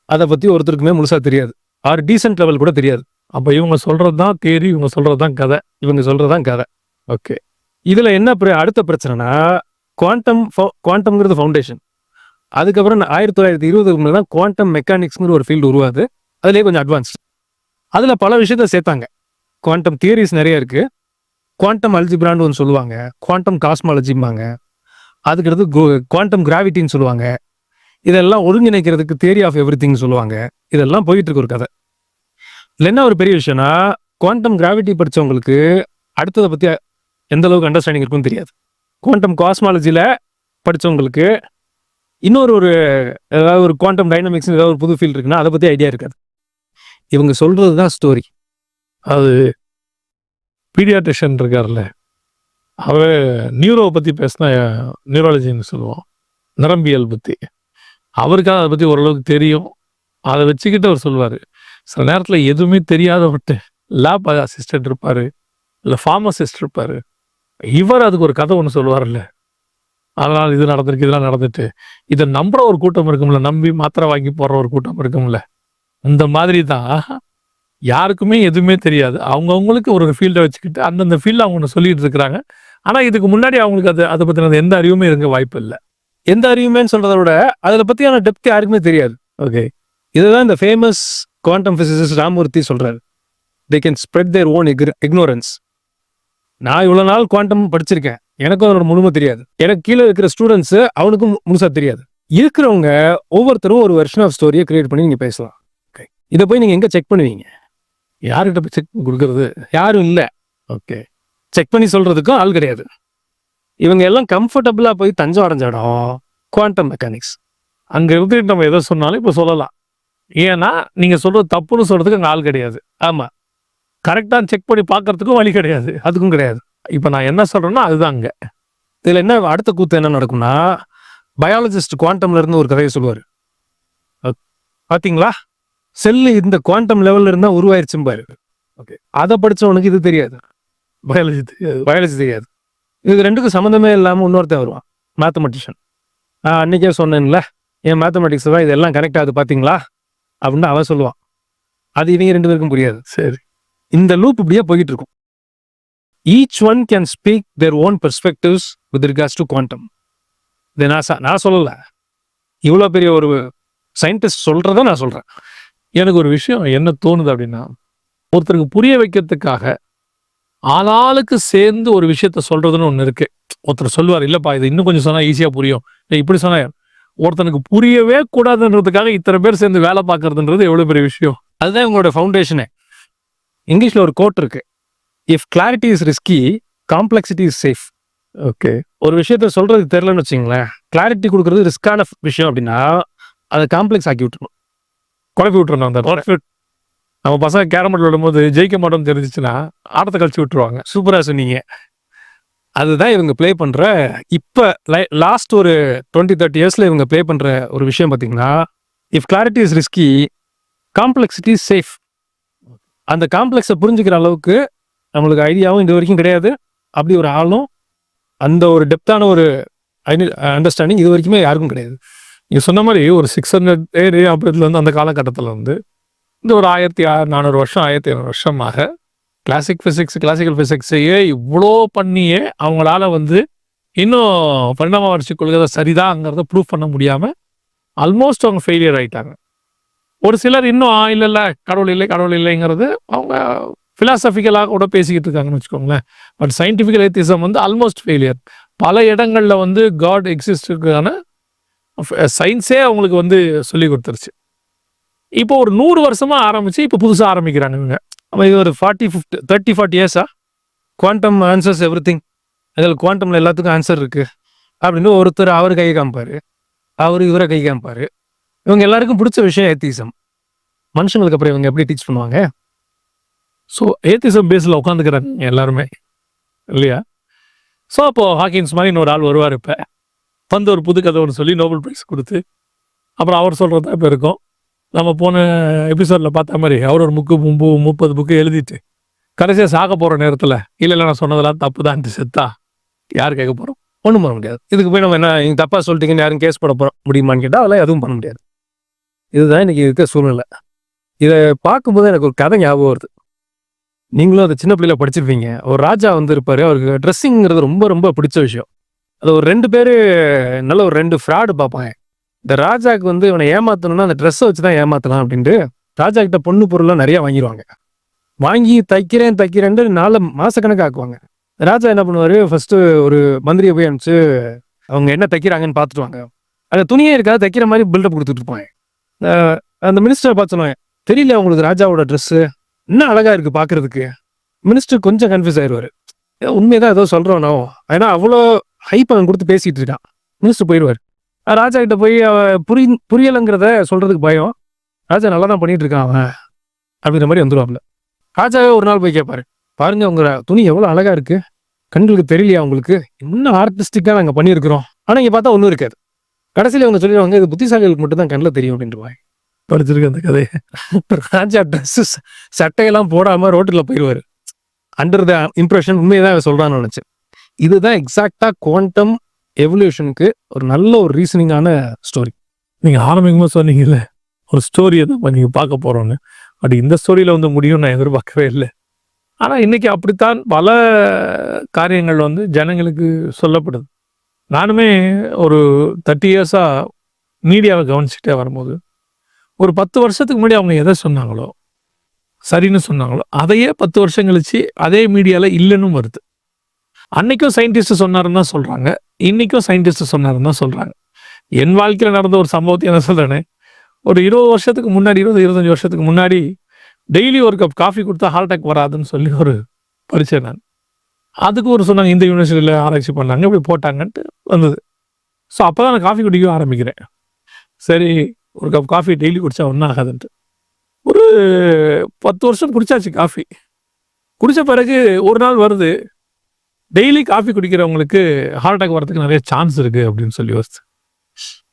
அதை பத்தி ஒருத்தருக்குமே முழுசா தெரியாது, ஆர் டீசென்ட் லெவல் கூட தெரியாது. அப்போ இவங்க சொல்றது தான் தியரி, இவங்க சொல்றது தான் கதை. ஓகே, இதுல என்ன அடுத்த பிரச்சனைனா, குவாண்டம்ங்கிறது ஃபவுண்டேஷன். அதுக்கப்புறம் 1920 தான் குவாண்டம் மெக்கானிக்ஸ்ங்கிற ஒரு ஃபீல்டு உருவாது. அதுலேயே கொஞ்சம் அட்வான்ஸ்ட். அதுல பல விஷயத்த சேர்த்தாங்க. குவாண்டம் தியரிஸ் நிறைய இருக்கு. குவாண்டம் அல்ஜிப்ரான்னு ஒன்று சொல்லுவாங்க, குவாண்டம் காஸ்மாலஜிம்பாங்க, அதுக்கடுத்து குவாண்டம் கிராவிட்டின்னு சொல்லுவாங்க. இதெல்லாம் ஒருங்கிணைக்கிறதுக்கு தியரி ஆஃப் எவ்ரி திங் சொல்லுவாங்க. இதெல்லாம் போயிட்டு இருக்கு ஒரு கதை. இதுல என்ன ஒரு பெரிய விஷயம்னா, குவாண்டம் கிராவிட்டி படிச்சவங்களுக்கு அடுத்ததை பத்தி எந்த அளவுக்கு அண்டர்ஸ்டாண்டிங் இருக்குன்னு தெரியாது. குவாண்டம் காஸ்மாலஜில படிச்சவங்களுக்கு இன்னொரு ஏதாவது ஒரு குவாண்டம் டைனமிக்ஸ் ஏதாவது ஒரு புது ஃபீல்டு இருக்குன்னா அதை பத்தி ஐடியா இருக்காது. இவங்க சொல்றது தான் ஸ்டோரி. அது பீடியாட்ரிஷன் இருக்கார்ல, அவர் நியூரோவை பற்றி பேசினா நியூராலஜின்னு சொல்லுவோம், நரம்பியல் பற்றி. அவருக்காக அதை பற்றி ஓரளவுக்கு தெரியும். அதை வச்சுக்கிட்டு அவர் சொல்லுவார். சில நேரத்தில் எதுவுமே தெரியாதவர்கிட்ட லேப் அசிஸ்டன்ட் இருப்பார், இல்லை ஃபார்மசிஸ்ட் இருப்பார். இவர் அதுக்கு ஒரு கதை ஒன்று சொல்லுவார்ல, அதனால் இது நடந்திருக்கு, இதெல்லாம் நடந்துட்டு, இதை நம்புற ஒரு கூட்டம் இருக்கும்ல, நம்பி மாத்திரை வாங்கி போடுற ஒரு கூட்டம் இருக்கும்ல. இந்த மாதிரி தான் யாருக்குமே எதுவுமே தெரியாது. அவங்கவுங்களுக்கு ஒரு ஃபீல்டை வச்சுக்கிட்டு அந்தந்த ஃபீல்டில் அவங்க சொல்லிட்டு இருக்கிறாங்க. ஆனால் இதுக்கு முன்னாடி அவங்களுக்கு அதை பற்றின எந்த அறிவுமே இருக்க வாய்ப்பு இல்லை. எந்த அறிவுமேன்னு சொல்றதை விட அதில் பற்றியான டெப்த் யாருக்குமே தெரியாது. ஓகே, இதுதான் இந்த ஃபேமஸ் குவாண்டம் பிசிசிஸ்ட் ராமூர்த்தி சொல்றாரு, they can spread their own ignorance. நான் இவ்வளோ நாள் குவாண்டம் படிச்சிருக்கேன், எனக்கும் அதோட முழுமை தெரியாது. எனக்கு கீழே இருக்கிற ஸ்டூடெண்ட்ஸ் அவனுக்கும் முழுசா தெரியாது. இருக்கிறவங்க ஒவ்வொருத்தரும் ஒரு வெர்ஷன் ஆஃப் ஸ்டோரியை கிரியேட் பண்ணி நீங்க பேசலாம். இதை போய் நீங்க எங்க செக் பண்ணுவீங்க? யார்கிட்ட போய் செக் கொடுக்கறது? யாரும் இல்லை. ஓகே, செக் பண்ணி சொல்றதுக்கும் ஆள் கிடையாது. இவங்க எல்லாம் கம்ஃபர்டபுளா போய் தஞ்சம் அடைஞ்ச இடம் குவாண்டம் மெக்கானிக்ஸ். அங்க இருந்துட்டு நம்ம எதை சொன்னாலும் இப்போ சொல்லலாம். ஏன்னா நீங்க சொல்றது தப்புன்னு சொல்றதுக்கு அங்கே ஆள் கிடையாது. ஆமா, கரெக்டாக செக் பண்ணி பார்க்கறதுக்கும் வழி கிடையாது, அதுக்கும் கிடையாது. இப்போ நான் என்ன சொல்றேன்னா அதுதான் அங்கே. இதுல என்ன அடுத்த கூத்து என்ன நடக்கும்னா, பயாலஜிஸ்ட் குவாண்டம்ல இருந்து ஒரு கதையை சொல்லுவார். பாத்தீங்களா, செல்லு இந்த குவாண்டம் லெவல்ல இருந்தா உருவாயிருச்சும்பாரு. ஓகே, அதை படிச்சவனுக்கு இது தெரியாது, பயாலஜி பயாலஜி தெரியாது. இது ரெண்டுக்கும் சம்மந்தமே இல்லாமல் இன்னொருத்தன் வருவான், மேத்தமெட்டிஷியன். அன்னைக்கே சொன்னேன்ல, என் மேத்தமெட்டிக்ஸ் தான் இதெல்லாம் கனெக்ட் ஆகுது பார்த்தீங்களா அப்படின்னு அவன் சொல்லுவான். அது இவங்க 2 பேருக்கும் புரியாது. சரி, இந்த லூப் இப்படியே போய்கிட்டு இருக்கும். Each one can speak their own perspectives with regards to quantum. இது நான் சொல்லலை, இவ்வளோ பெரிய ஒரு சயின்டிஸ்ட் சொல்கிறத நான் சொல்கிறேன். எனக்கு ஒரு விஷயம் என்ன தோணுது அப்படின்னா, ஒருத்தருக்கு புரிய வைக்கிறதுக்காக ஆளாளுக்கு சேர்ந்து ஒரு விஷயத்த சொல்றதுன்னு ஒன்று இருக்கு. ஒருத்தர் சொல்லுவார், இல்லப்பா இது இன்னும் கொஞ்சம் சொன்னா ஈஸியா புரியும், இப்படி சொன்னா. ஒருத்தனுக்கு புரியவே கூடாதுன்றதுக்காக இத்தனை பேர் சேர்ந்து வேலை பார்க்கறதுன்றது எவ்வளவு பெரிய விஷயம். அதுதான் இவங்களோட ஃபவுண்டேஷனே. இங்கிலீஷ்ல ஒரு கோட் இருக்கு, if clarity is risky complexity is safe. Okay, ஒரு விஷயத்த சொல்றது தெரியலன்னு வச்சுங்களேன், கிளாரிட்டி கொடுக்கறது ரிஸ்கான விஷயம் அப்படின்னா அதை காம்ப்ளெக்ஸ் ஆக்கி விட்டுருணும், குழப்பி விட்டுறணும். அந்த நம்ம பசங்க கேரம் போர்டு விடும்போது ஜெயிக்க மாட்டோம்னு தெரிஞ்சிச்சுன்னா ஆட்டத்தை கழிச்சு விட்டுருவாங்க. சூப்பரா சொன்னீங்க. அதுதான் இவங்க ப்ளே பண்ற இப்போ லாஸ்ட் ஒரு 20-30 இயர்ஸ்ல இவங்க ப்ளே பண்ற ஒரு விஷயம் பார்த்தீங்கன்னா, if clarity is risky complexity is safe. அந்த காம்ப்ளெக்ஸை புரிஞ்சுக்கிற அளவுக்கு நம்மளுக்கு ஐடியாவும் இது வரைக்கும் கிடையாது, அப்படி ஒரு ஆளும் அந்த ஒரு டெப்தான ஒரு அண்டர்ஸ்டாண்டிங் இது வரைக்குமே யாருக்கும் கிடையாது. நீங்க சொன்ன மாதிரி ஒரு 600 அப்படில இருந்து அந்த காலகட்டத்தில் வந்து இந்த ஒரு 1400 வருஷம் 1500 வருஷமாக கிளாசிக்கல் ஃபிசிக்ஸையே இவ்வளோ பண்ணியே அவங்களால வந்து இன்னும் பரிணாம வளர்ச்சி கொள்கை சரிதாங்கிறத ப்ரூவ் பண்ண முடியாமல் ஆல்மோஸ்ட் அவங்க ஃபெயிலியர் ஆகிட்டாங்க. ஒரு சிலர் இன்னும் இல்லை கடவுள் இல்லைங்கிறது அவங்க ஃபிலாசபிக்கலாக கூட பேசிக்கிட்டு இருக்காங்கன்னு வச்சுக்கோங்களேன். பட் சயின்டிஃபிக்கல் ஏத்திசம் வந்து ஆல்மோஸ்ட் ஃபெயிலியர். பல இடங்களில் வந்து காட் எக்ஸிஸ்டுக்கான சயின்ஸே அவங்களுக்கு வந்து சொல்லி கொடுத்துருச்சு. இப்போ ஒரு 100 வருஷமா ஆரம்பிச்சு இப்போ புதுசாக ஆரம்பிக்கிறாங்க இவங்க. இது ஒரு 30-40 இயர்ஸா குவாண்டம் ஆன்சர்ஸ் எவ்ரி திங், அதில் குவாண்டம்ல எல்லாத்துக்கும் ஆன்சர் இருக்கு அப்படின்னு ஒருத்தர் அவர் கை காமிப்பாரு, அவர் இவரை கை காமிப்பாரு. இவங்க எல்லாருக்கும் பிடிச்ச விஷயம் ஏத்திசம். மனுஷங்களுக்கு அப்புறம் இவங்க எப்படி டீச் பண்ணுவாங்க? ஸோ ஏத்திசம் பேஸில் உட்காந்துக்கிறாங்க எல்லாருமே இல்லையா? ஸோ அப்போ ஹாக்கின்ஸ் மாதிரி இன்னொரு ஆள் வருவார். இப்போ வந்து ஒரு புது கதை ஒன்று சொல்லி நோபல் பிரைஸ் கொடுத்து அப்புறம் அவர் சொல்கிறது தான் இப்போ இருக்கும். நம்ம போன எபிசோடில் பார்த்த மாதிரி அவர் ஒரு 30 புக்கு எழுதிட்டு கடைசியாக சாக போகிற நேரத்தில் இல்லை நான் சொன்னதெல்லாம் தப்பு தான் செத்தா யார் கேட்க போகிறோம்? ஒன்றும் பண்ண முடியாது. இதுக்கு போய் நம்ம என்ன நீங்கள் தப்பாக சொல்லிட்டீங்கன்னு யாரும் கேஸ் போட போகிறோம் முடியுமான்னு கேட்டால் அதெல்லாம் எதுவும் பண்ண முடியாது. இதுதான் இன்னைக்கு இருக்க சூழ்நிலை. இதை பார்க்கும்போது எனக்கு ஒரு கதை ஞாபகம் வருது. நீங்களும் அதை சின்ன பிள்ளையில படிச்சிருப்பீங்க. ஒரு ராஜா வந்து இருப்பாரு, அவருக்கு ட்ரெஸ்ஸிங்கிறது ரொம்ப ரொம்ப பிடிச்ச விஷயம். அது ஒரு 2 பேர் நல்ல ஒரு 2 ஃப்ராடு பார்ப்பாங்க. இந்த ராஜாவுக்கு வந்து இவனை ஏமாத்தணும்னா அந்த ட்ரெஸ்ஸை வச்சு தான் ஏமாத்தலாம் அப்படின்ட்டு ராஜா கிட்ட பொண்ணு பொருள்லாம் நிறைய வாங்கிடுவாங்க. வாங்கி தைக்கிறேன் 4 மாசக்கணக்கு ஆக்குவாங்க. ராஜா என்ன பண்ணுவாரு, ஃபர்ஸ்ட் ஒரு மந்திரியை போய் அனுப்பிச்சு அவங்க என்ன தைக்கிறாங்கன்னு பார்த்துட்டு வாங்க. அந்த துணியே இருக்காது, தைக்கிற மாதிரி பில்டப் கொடுத்துட்டு இருப்பாங்க. அந்த மினிஸ்டரை பார்த்து சொல்லுவாங்க, தெரியல உங்களுக்கு ராஜாவோட ட்ரெஸ்ஸு இன்னும் அழகா இருக்கு பாக்குறதுக்கு. மினிஸ்டர் கொஞ்சம் கன்ஃபியூஸ் ஆயிடுவாரு, உண்மையதான் ஏதோ சொல்றோனோ, ஏன்னா அவ்வளோ ஹைப் அவன் கொடுத்து பேசிட்டு இருக்கான். மினிஸ்டர் போயிடுவார். ராஜா கிட்ட போய் புரியலைங்கிறத சொல்றதுக்கு பயம். ராஜா நல்லா தான் பண்ணிட்டு இருக்கான் அவன் அப்படிங்கிற மாதிரி வந்துடுவாப்ல. ராஜாவே ஒரு நாள் போய் கேட்பாரு, பாருங்க உங்க துணி எவ்வளவு அழகா இருக்கு, கண்களுக்கு தெரியலையா உங்களுக்கு, இன்னும் ஆர்டிஸ்டிக்கா நாங்க பண்ணியிருக்கிறோம், ஆனா இங்க பார்த்தா ஒன்றும் இருக்காது. கடைசியில் அவங்க சொல்லிடுவாங்க, இது புத்திசாலிகளுக்கு மட்டும் தான் கண்ணில் தெரியும் அப்படின்ட்டு. படிச்சிருக்க அந்த கதையை. ராஜா ட்ரெஸ் சட்டையெல்லாம் போடாம ரோட்டுல போயிடுவாரு. அண்டர் த இம்ப்ரெஷன் உண்மையதான் சொல்றான்னு நினைச்சேன். இதுதான் எக்ஸாக்டா குவாண்டம் எவல்யூஷனுக்கு ஒரு நல்ல ஒரு ரீசனிங்கான ஸ்டோரி. நீங்க ஆரம்பிக்கும்போது சொன்னீங்கல்ல ஒரு ஸ்டோரியை தான் நீங்க பார்க்க போறோம்னு. பட் இந்த ஸ்டோரியில வந்து முடியும் நான் எதிர்பார்க்கவே இல்லை. ஆனா இன்னைக்கு அப்படித்தான் பல காரியங்கள் வந்து ஜனங்களுக்கு சொல்லப்படுது. நானுமே ஒரு 30 இயர்ஸா மீடியாவை கவனிச்சுட்டே வரும்போது ஒரு 10 வருஷத்துக்கு முன்னாடி அவங்க எதை சொன்னாங்களோ சரின்னு சொன்னாங்களோ அதையே 10 வருஷம் கழிச்சு அதே மீடியால இல்லைன்னு வருது. அன்னைக்கும் சயின்டிஸ்ட் சொன்னாருன்னு தான் சொல்றாங்க, இன்னைக்கும் சயின்டிஸ்ட் சொன்னாருன்னு தான் சொல்றாங்க. என் வாழ்க்கையில் நடந்த ஒரு சம்பவத்தை என்ன சொல்றேன்னு, ஒரு 20 வருஷத்துக்கு முன்னாடி 20-25 வருஷத்துக்கு முன்னாடி டெய்லி ஒரு கப் காஃபி கொடுத்தா ஹார்ட் அட்டாக் வராதுன்னு சொல்லி ஒரு படித்தேன் நான். அதுக்கு ஒரு சொன்னாங்க, இந்த யூனிவர்சிட்டியில் ஆராய்ச்சி பண்ணாங்க, இப்படி போட்டாங்கன்ட்டு வந்தது. ஸோ அப்போ தான் நான் காஃபி குடிக்க ஆரம்பிக்கிறேன். சரி, ஒரு கப் காஃபி டெய்லி குடித்தா ஒன்றும் ஆகாதுன்ட்டு ஒரு 10 வருஷம் குடித்தாச்சு. காஃபி குடித்த பிறகு ஒரு நாள் வருது, டெய்லி காஃபி குடிக்கிறவங்களுக்கு ஹார்ட் அட்டாக் வரதுக்கு நிறைய சான்ஸ் இருக்குது அப்படின்னு சொல்லி யோசிச்சு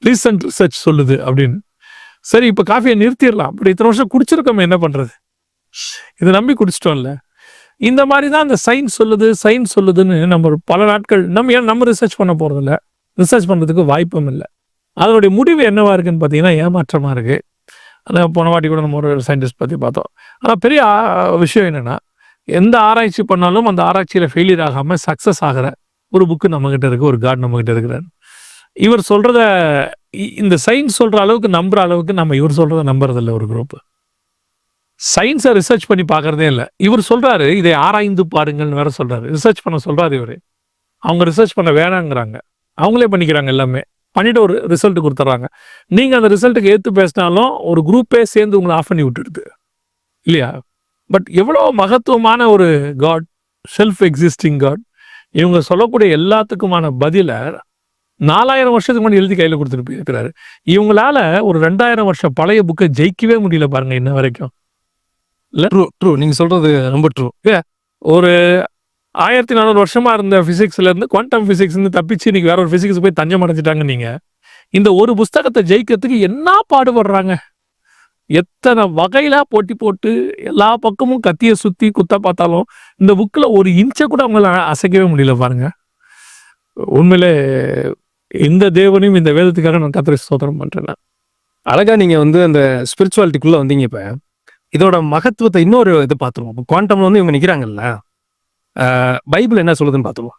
ரீசன்ட் ரிசர்ச் சொல்லுது அப்படின்னு. சரி, இப்போ காஃபியை நிறுத்திடலாம், அப்படி இத்தனை வருஷம் குடிச்சிருக்கோம், என்ன பண்றது, இதை நம்பி குடிச்சிட்டோம்ல. இந்த மாதிரி தான் அந்த சயின்ஸ் சொல்லுதுன்னு நம்ம பல நாட்கள் நம்ம ரிசர்ச் பண்ண போறதில்ல, ரிசர்ச் பண்றதுக்கு வாய்ப்பும் இல்லை. அதனுடைய முடிவு என்னவா இருக்குன்னு பார்த்தீங்கன்னா ஏமாற்றமா இருக்கு. அதான் போன வாட்டி கூட நம்ம ஒரு சயின்டிஸ்ட் பற்றி பார்த்தோம். ஆனால் பெரிய விஷயம் என்னென்னா, எந்த ஆராய்ச்சி பண்ணாலும் அந்த ஆராய்ச்சியில் ஃபெயிலியர் ஆகாமல் சக்ஸஸ் ஆகிற ஒரு புக்கு நம்மக்கிட்ட இருக்குது, ஒரு காட் நம்மக்கிட்ட இருக்கிறார். இவர் சொல்கிறத இந்த சயின்ஸ் சொல்கிற அளவுக்கு நம்புகிற அளவுக்கு நம்ம இவர் சொல்கிறத நம்புறதில்லை. ஒரு குரூப்பு சயின்ஸை ரிசர்ச் பண்ணி பார்க்குறதே இல்லை. இவர் சொல்கிறாரு இதை ஆராய்ந்து பாருங்கள்னு வேற சொல்கிறாரு, ரிசர்ச் பண்ண சொல்கிறாரு இவர். அவங்க ரிசர்ச் பண்ண வேணாங்கிறாங்க, அவங்களே பண்ணிக்கிறாங்க, எல்லாமே பண்ணிட்டு ஒரு ரிசல்ட் கொடுத்துட்றாங்க. நீங்கள் அந்த ரிசல்ட்டுக்கு ஏற்று பேசினாலும் ஒரு குரூப்பே சேர்ந்து உங்களை ஆஃப் பண்ணி விட்டுடுது இல்லையா? பட் எவ்வளோ மகத்துவமான ஒரு காட், செல்ஃப் எக்ஸிஸ்டிங் காட். இவங்க சொல்லக்கூடிய எல்லாத்துக்குமான பதிலை 4000 வருஷத்துக்கு முன்னாடி எழுதி கையில் கொடுத்துட்டு போயிருக்கிறாரு. இவங்களால ஒரு 2000 வருஷம் பழைய புக்கை ஜெயிக்கவே முடியல பாருங்க இன்ன வரைக்கும். இல்லை, ட்ரூ நீங்கள் சொல்கிறது ரொம்ப ட்ரூ. ஒரு 1400 வருஷமா இருந்த பிசிக்ஸ்ல இருந்து குவாண்டம் பிசிக்ஸ் தப்பிச்சு இன்னைக்கு வேற ஒரு பிசிக்ஸ் போய் தஞ்சம் அடைஞ்சிட்டாங்க. நீங்க இந்த ஒரு புஸ்தகத்தை ஜெயிக்கிறதுக்கு என்ன பாடுபடுறாங்க, எத்தனை வகையில போட்டி போட்டு எல்லா பக்கமும் கத்திய சுத்தி குத்த பார்த்தாலும் இந்த புக்ல ஒரு இன்ச்சை கூட அவங்களால அசைக்கவே முடியல பாருங்க. உண்மையிலே இந்த தேவனையும் இந்த வேதத்துக்காக நான் கர்த்தரை ஸ்தோத்திரம் பண்றேன். அழகா நீங்க அந்த ஸ்பிரிச்சுவாலிட்டிக்குள்ள வந்தீங்க. இப்ப இதோட மகத்துவத்தை இன்னொரு இது பார்த்துருவோம். இப்போ குவாண்டம்ல இவங்க நிக்கிறாங்கல்ல, பைபிள் என்ன சொல்லுதுன்னு பார்த்துருவோம்.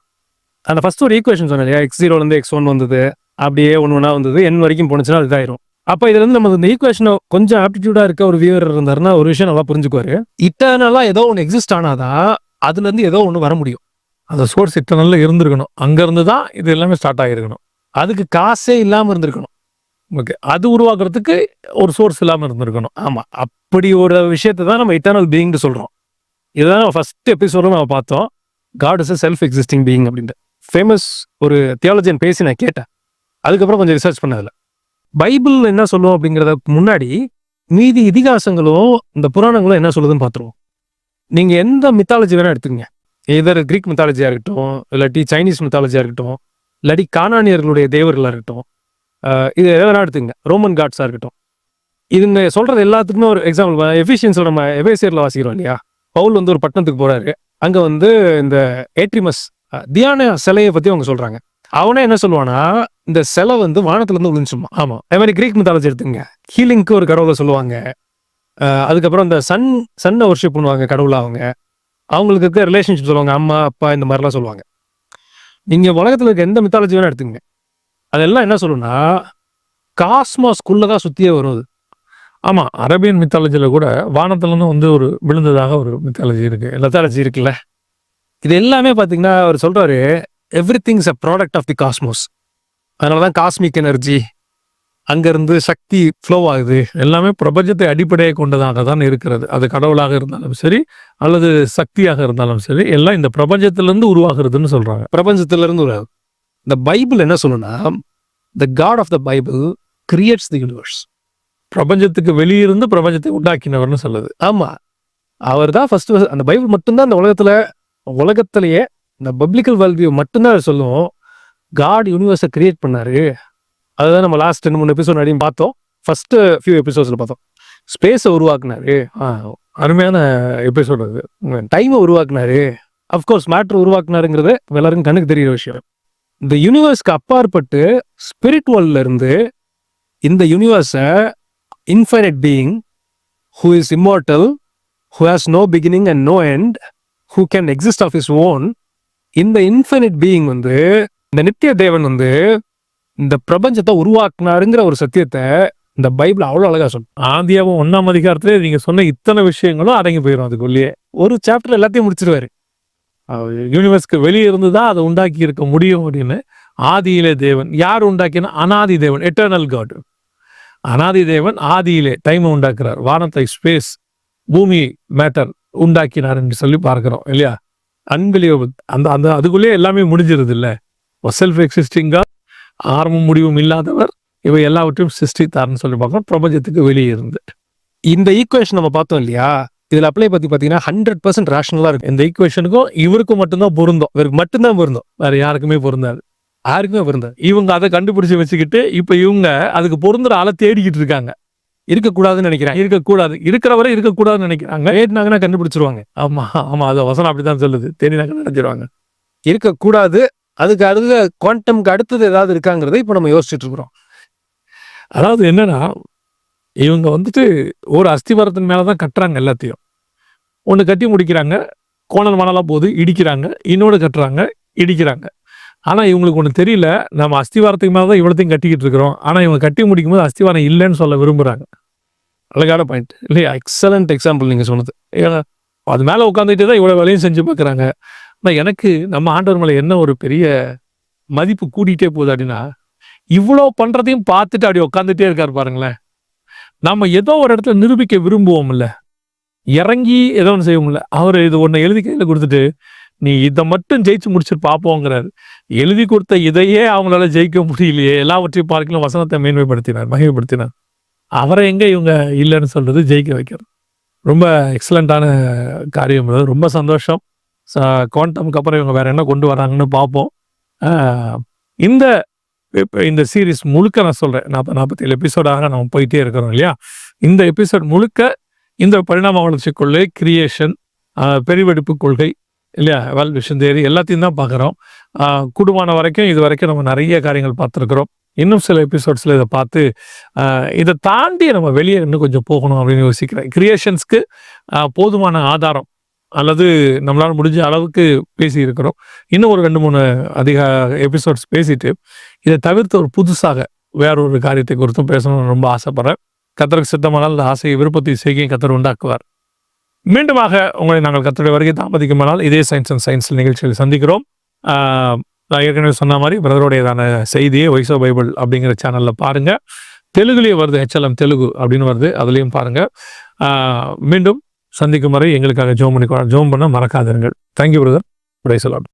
அந்த ஃபர்ஸ்ட் ஒரு ஈக்குவேஷன் சொன்னேன் இல்லையா, x0 x1 வந்தது, அப்படியே ஒன்று வந்தது, n வரைக்கும் போனுச்சுன்னா அது இதாயிரும். அப்போ இதுல இருந்து நம்ம இந்த ஈக்குவேஷனை கொஞ்சம் ஆப்டிடியூடா இருக்க ஒரு வியூவர் இருந்தாருன்னா ஒரு விஷயம் நல்லா புரிஞ்சுக்குவாரு. இட்டர்னலா ஏதோ ஒன்று எக்ஸிஸ்ட் ஆனாதான் அதுல இருந்து ஏதோ ஒன்று வர முடியும். அந்த சோர்ஸ் இட்டர்னல்ல இருந்திருக்கணும், அங்க இருந்து தான் இது எல்லாமே ஸ்டார்ட் ஆகிருக்கணும். அதுக்கு காசே இல்லாம இருந்திருக்கணும். ஓகே, அது உருவாக்குறதுக்கு ஒரு சோர்ஸ் இல்லாமல் இருந்திருக்கணும். ஆமா, அப்படி ஒரு விஷயத்தை தான் நம்ம இட்டர்னல் பீயிங்னு சொல்றோம். இதுதான் ஃபர்ஸ்ட் எபிசோட நம்ம பார்த்தோம், God is a self existing being அப்படின்ட்டு. ஃபேமஸ் ஒரு தியாலஜியன் பேசி நான் கேட்டேன், அதுக்கப்புறம் கொஞ்சம் ரிசர்ச் பண்ணதில்ல. பைபிள் என்ன சொல்லுவோம் அப்படிங்கிறதுக்கு முன்னாடி மீதி இதிகாசங்களும் இந்த புராணங்களும் என்ன சொல்லுதுன்னு பார்த்துருவோம். நீங்க எந்த மித்தாலஜி வேணா எடுத்துக்கங்க, எதர் கிரீக் மித்தாலஜியா இருக்கட்டும், இல்லாட்டி சைனீஸ் மித்தாலஜியா இருக்கட்டும், இல்லாட்டி கானானியர்களுடைய தேவர்களா இருக்கட்டும், இது எதனா எடுத்துங்க, ரோமன் காட்ஸா இருக்கட்டும், இதுங்க சொல்றது எல்லாத்துக்குமே ஒரு எக்ஸாம்பிள். எஃபிஷியன்ஸில் நம்ம எபேசியர்ல வாசிக்கிறோம் இல்லையா, பவுல் ஒரு பட்டணத்துக்கு போறாரு, அங்க இந்த ஏட்ரிமஸ் தியான சிலையை பத்தி அவங்க சொல்றாங்க. அவனே என்ன சொல்லுவானா, இந்த சிலை வானத்துல இருந்து விழுந்துச்சுமா. ஆமா, அதே மாதிரி கிரீக் மித்தாலஜி எடுத்துங்க, ஹீலிங்க்கு ஒரு கடவுளை சொல்லுவாங்க. அதுக்கப்புறம் இந்த சன்னை வர்ஷிப் பண்ணுவாங்க கடவுளா. அவங்களுக்கு இருக்க ரிலேஷன்ஷிப் சொல்லுவாங்க, அம்மா அப்பா இந்த மாதிரிலாம் சொல்லுவாங்க. நீங்க உலகத்துல இருக்க எந்த மித்தாலஜி வேணா எடுத்துங்க, அதெல்லாம் என்ன சொல்லுன்னா காஸ்மாஸ்குள்ளதான் சுத்தியே வரும். ஆமா, அரேபியன் மித்தாலஜில கூட வானத்துலன்னு ஒரு விழுந்ததாக ஒரு மித்தாலஜி இருக்கு, மித்தாலஜி இருக்குல்ல. இது எல்லாமே பாத்தீங்கன்னா அவர் சொல்றாரு, every things a product of the cosmos. அதனாலதான் காஸ்மிக் எனர்ஜி, அங்கிருந்து சக்தி ஃப்ளோ ஆகுது. எல்லாமே பிரபஞ்சத்தை அடிப்படையை கொண்டதாக தான் இருக்கிறது. அது கடவுளாக இருந்தாலும் சரி, அல்லது சக்தியாக இருந்தாலும் சரி, எல்லாம் இந்த பிரபஞ்சத்திலிருந்து உருவாகிறதுன்னு சொல்றாங்க. பிரபஞ்சத்திலிருந்து உருவாகுது. இந்த பைபிள் என்ன சொல்லுன்னா, the God of the Bible creates the universe. பிரபஞ்சத்துக்கு வெளியிருந்து பிரபஞ்சத்தை உண்டாக்கினவர்னு சொல்லுது. ஆமா, அவர் தான் ஃபர்ஸ்ட். அந்த பைபிள் மட்டும்தான் இந்த உலகத்திலேயே இந்த பப்ளிக்கல் வேல்யூ மட்டும்தான் சொல்லுவோம், காட் யூனிவர்ஸை கிரியேட் பண்ணாரு. அதுதான் நம்ம லாஸ்ட் 2-3 எபிசோட் அடியும் பார்த்தோம். ஃபர்ஸ்ட் ஃபியூ எபிசோட்ஸ்ல பார்த்தோம். ஸ்பேஸை உருவாக்குனாரு, அருமையான எபிசோட் அது. டைமை உருவாக்குனாரு, அஃப்கோர்ஸ் மேட்டர் உருவாக்குனாருங்கிறது எல்லாருக்கும் கண்ணுக்கு தெரியுற விஷயம். இந்த யூனிவர்ஸ்க்கு அப்பாற்பட்டு ஸ்பிரிட் வேர்ல்ட்ல இருந்து இந்த யூனிவர்ஸை infinite being who is immortal, who has no beginning and no end, who can exist of his own, இந்த infinite being இந்த நித்திய தேவன் இந்த பிரபஞ்சத்தை உருவாக்குனாருங்கிற ஒரு சத்தியத்தை இந்த பைபிள் அவ்வளவு அழகா சொல்லும். ஆதியாகமம் 1ஆம் அதிகாரத்திலே நீங்க சொன்ன இத்தனை விஷயங்களும் அடங்கி போயிடும் அதுக்குள்ளேயே. ஒரு சாப்டர் எல்லாத்தையும் முடிச்சிருவாரு. யூனிவர்ஸ்க்கு வெளியே இருந்துதான் அதை உண்டாக்கி இருக்க முடியும் அப்படின்னு. ஆதியிலே தேவன் யார் உண்டாக்கினா, அனாதி தேவன், எட்டர்னல் காட். அனாதி தேவன் ஆதியிலே டைமை உண்டாக்குறார், வானத்தை ஸ்பேஸ் பூமி மேட்டர் உண்டாக்கினார் என்று சொல்லி பார்க்கிறோம் இல்லையா. அன்பிலியபிள். அந்த அதுக்குள்ளேயே எல்லாமே முடிஞ்சிருது இல்ல. செல்ஃப் எக்ஸிஸ்டிங் காட், ஆரம்பம் முடிவும் இல்லாதவர், இவை எல்லாவற்றையும் சிருஷ்டித்தார்னு சொல்லி பார்க்கணும் பிரபஞ்சத்துக்கு வெளியே இருந்து. இந்த ஈக்குவேஷன் நம்ம பார்த்தோம் இல்லையா, இதுல அப்ளை பத்தி பாத்தீங்கன்னா 100% ரேஷனலா இருக்கு. இந்த ஈக்குவேஷனுக்கும் இவருக்கும் மட்டும்தான் பொருந்தும், இவருக்கு மட்டும்தான் பொருந்தும், வேற யாருக்குமே பொருந்தாது. யாருக்குமே விருந்தாது. இவங்க அதை கண்டுபிடிச்சு வச்சுக்கிட்டு இப்போ இவங்க அதுக்கு பொருந்துற ஆளை தேடிக்கிட்டு இருக்காங்க. இருக்கக்கூடாதுன்னு நினைக்கிறேன். இருக்கக்கூடாது, இருக்கிறவரை இருக்கக்கூடாதுன்னு நினைக்கிறாங்க. தேடினாங்கன்னா கண்டுபிடிச்சிருவாங்க. ஆமா ஆமா, அது வசனம் அப்படித்தான் சொல்லுது. தேடினாக்க நினைச்சிருவாங்க. இருக்கக்கூடாது. அதுக்கு அடுத்த குவாண்டம்க்கு அடுத்தது ஏதாவது இருக்காங்கிறத இப்போ நம்ம யோசிச்சுட்டு இருக்கிறோம். அதாவது என்னன்னா, இவங்க வந்துட்டு ஒரு அஸ்திவாரத்தின் மேலதான் கட்டுறாங்க எல்லாத்தையும். ஒன்று கட்டி முடிக்கிறாங்க, கோணல் மணலா போகுது, இடிக்கிறாங்க. இன்னொன்று கட்டுறாங்க, இடிக்கிறாங்க. ஆனா இவங்களுக்கு ஒன்று தெரியல, நம்ம அஸ்திவாரத்துக்கு மேலதான் இவ்வளோத்தையும் கட்டிக்கிட்டு இருக்கிறோம். ஆனா இவங்க கட்டி முடிக்கும் போது அஸ்திவாரம் இல்லைன்னு சொல்ல விரும்புறாங்க. அழகான பாயிண்ட் இல்லையா? எக்ஸலண்ட் எக்ஸாம்பிள் நீங்க சொன்னது. ஏன்னா அது மேலே உட்காந்துட்டு தான் இவ்வளோ வேலையும் செஞ்சு பார்க்குறாங்க. ஆனால் எனக்கு நம்ம ஆண்டவர் மேலே என்ன ஒரு பெரிய மதிப்பு கூட்டிகிட்டே போகுது அப்படின்னா, இவ்வளோ பண்ணுறதையும் பார்த்துட்டு அப்படி உட்காந்துட்டே இருக்காரு பாருங்களேன். நம்ம ஏதோ ஒரு இடத்துல நிரூபிக்க விரும்புவோம்ல, இறங்கி ஏதோ ஒன்று செய்வோம்ல. அவர் இது ஒன்று எழுதி கையில் கொடுத்துட்டு, நீ இதை மட்டும் ஜெயிச்சு முடிச்சுட்டு பார்ப்போங்கிறாரு. எழுதி கொடுத்த இதையே அவங்களால ஜெயிக்க முடியலையே, எல்லாவற்றையும் பார்க்கலாம் வசனத்தை மேன்மைப்படுத்தினார், மகிமைப்படுத்தினார். அவரை எங்கே இவங்க இல்லைன்னு சொல்றது, ஜெயிக்க வைக்கிறது. ரொம்ப எக்ஸலண்ட்டான காரியம். ரொம்ப சந்தோஷம். குவாண்டம்க்கு அப்புறம் இவங்க வேற என்ன கொண்டு வராங்கன்னு பார்ப்போம். இந்த சீரீஸ் முழுக்க நான் சொல்கிறேன், 47 எபிசோடாக நம்ம போயிட்டே இருக்கிறோம் இல்லையா? இந்த எபிசோட் முழுக்க இந்த பரிணாம வளர்ச்சி கொள்கை, கிரியேஷன், பெருவெடிப்பு கொள்கை இல்லையா, எவால்யூஷன் தியரி எல்லாத்தையும் தான் பார்க்குறோம். கூடுமான வரைக்கும் இது வரைக்கும் நம்ம நிறைய காரியங்கள் பார்த்துருக்குறோம். இன்னும் சில எபிசோட்ஸில் இதை பார்த்து இதை தாண்டி நம்ம வெளியே இன்னும் கொஞ்சம் போகணும் அப்படின்னு யோசிக்கிறேன். கிரியேஷன்ஸ்க்கு போதுமான ஆதாரம் அல்லது நம்மளால் முடிஞ்ச அளவுக்கு பேசியிருக்கிறோம். இன்னும் ஒரு 2-3 அதிக எபிசோட்ஸ் பேசிட்டு இதை தவிர்த்து ஒரு புதுசாக வேறொரு காரியத்தை குறித்தும் பேசணும்னு ரொம்ப ஆசைப்படுறேன். கர்த்தருக்கு சித்தமானால் அந்த ஆசையை விருப்பத்தை செய்கையை கர்த்தர் உண்டாக்குவார். மீண்டுமாக உங்களை நாங்கள் கர்த்தருடைய வருகை தாமதிக்குமானால் இதே சயின்ஸ் அண்ட் சயின்ஸ் நிகழ்ச்சியில் சந்திக்கிறோம். நான் ஏற்கனவே சொன்ன மாதிரி பிரதருடையதான செய்தியை வைசோ பைபிள் அப்படிங்கிற சேனலில் பாருங்கள். தெலுங்குலேயே வருது, HLM தெலுங்கு அப்படின்னு வருது, அதுலேயும் பாருங்கள். மீண்டும் சந்திக்கும் வரை எங்களுக்காக ஜோம் பண்ண மறக்காதிருங்கள். Thank you brother. Praise the Lord.